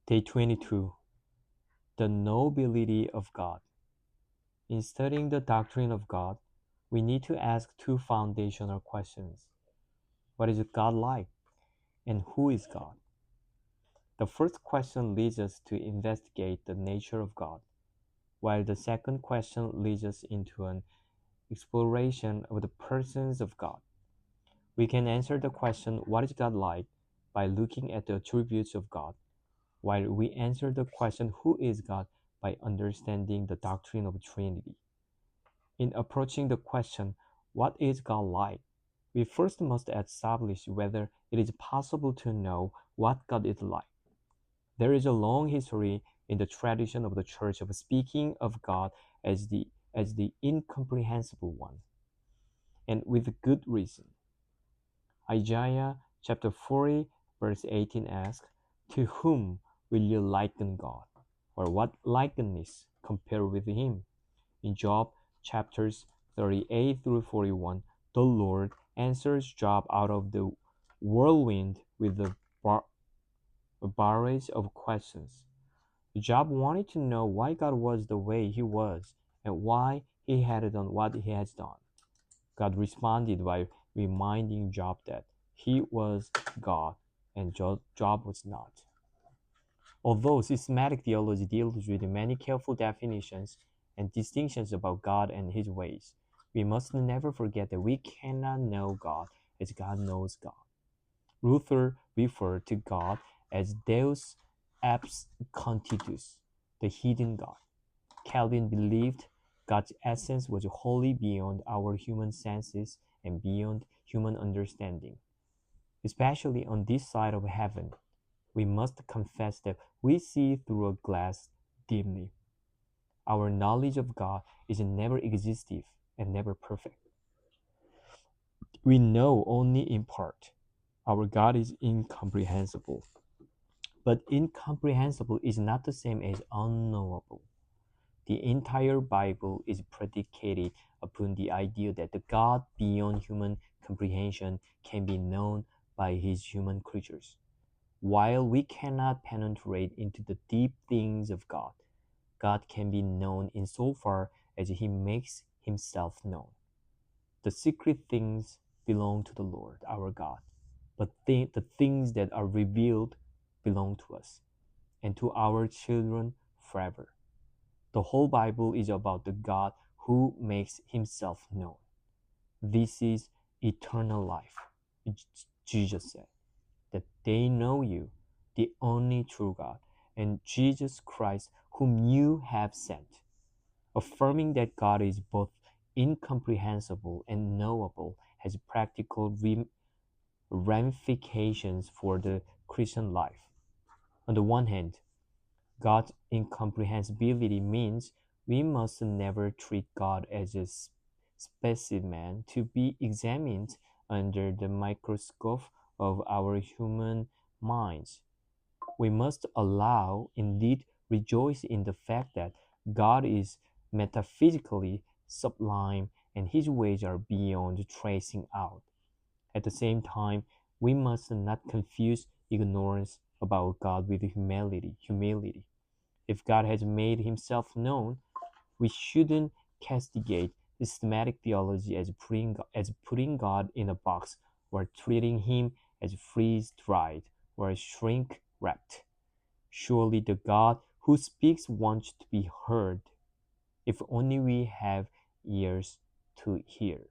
Day 22. The Knowability of God. In studying the doctrine of God, we need to ask two foundational questions. What is God like? And who is God? The first question leads us to investigate the nature of God, while the second question leads us into an exploration of the persons of God. We can answer the question, what is God like, by looking at the attributes of God, while we answer the question, who is God, by understanding the doctrine of Trinity. In approaching the question, what is God like, we first must establish whether it is possible to know what God is like. There is a long history in the tradition of the Church of speaking of God as the incomprehensible one, and with good reason. Isaiah chapter 40, verse 18 asks, "To whom will you liken God? Or what likeness compare with him?" In Job chapters 38 through 41, the Lord answers Job out of the whirlwind with a barrage of questions. Job wanted to know why God was the way he was and why he had done what he has done. God responded by reminding Job that he was God and Job was not. Although systematic theology deals with many careful definitions and distinctions about God and his ways, we must never forget that we cannot know God as God knows God. Luther referred to God as Deus abs contitus, the hidden God. Calvin believed God's essence was wholly beyond our human senses and beyond human understanding. Especially on this side of heaven, we must confess that we see through a glass dimly. Our knowledge of God is never exhaustive and never perfect. We know only in part. Our God is incomprehensible. But incomprehensible is not the same as unknowable. The entire Bible is predicated upon the idea that the God beyond human comprehension can be known by his human creatures. While we cannot penetrate into the deep things of God, God can be known insofar as he makes himself known. The secret things belong to the Lord our God, but the things that are revealed belong to us and to our children forever. The whole Bible is about the God who makes himself known. This is eternal life, Jesus said, that they know you, the only true God, and Jesus Christ, whom you have sent. Affirming that God is both incomprehensible and knowable has practical ramifications for the Christian life. On the one hand, God's incomprehensibility means we must never treat God as a specimen to be examined under the microscope of our human minds. We must allow, indeed rejoice in the fact that God is metaphysically sublime and his ways are beyond tracing out. At the same time, we must not confuse ignorance about God with humility. If God has made himself known, we shouldn't castigate systematic theology as putting God in a box or treating him as freeze-dried or shrink-wrapped. Surely the God who speaks wants to be heard, if only we have ears to hear.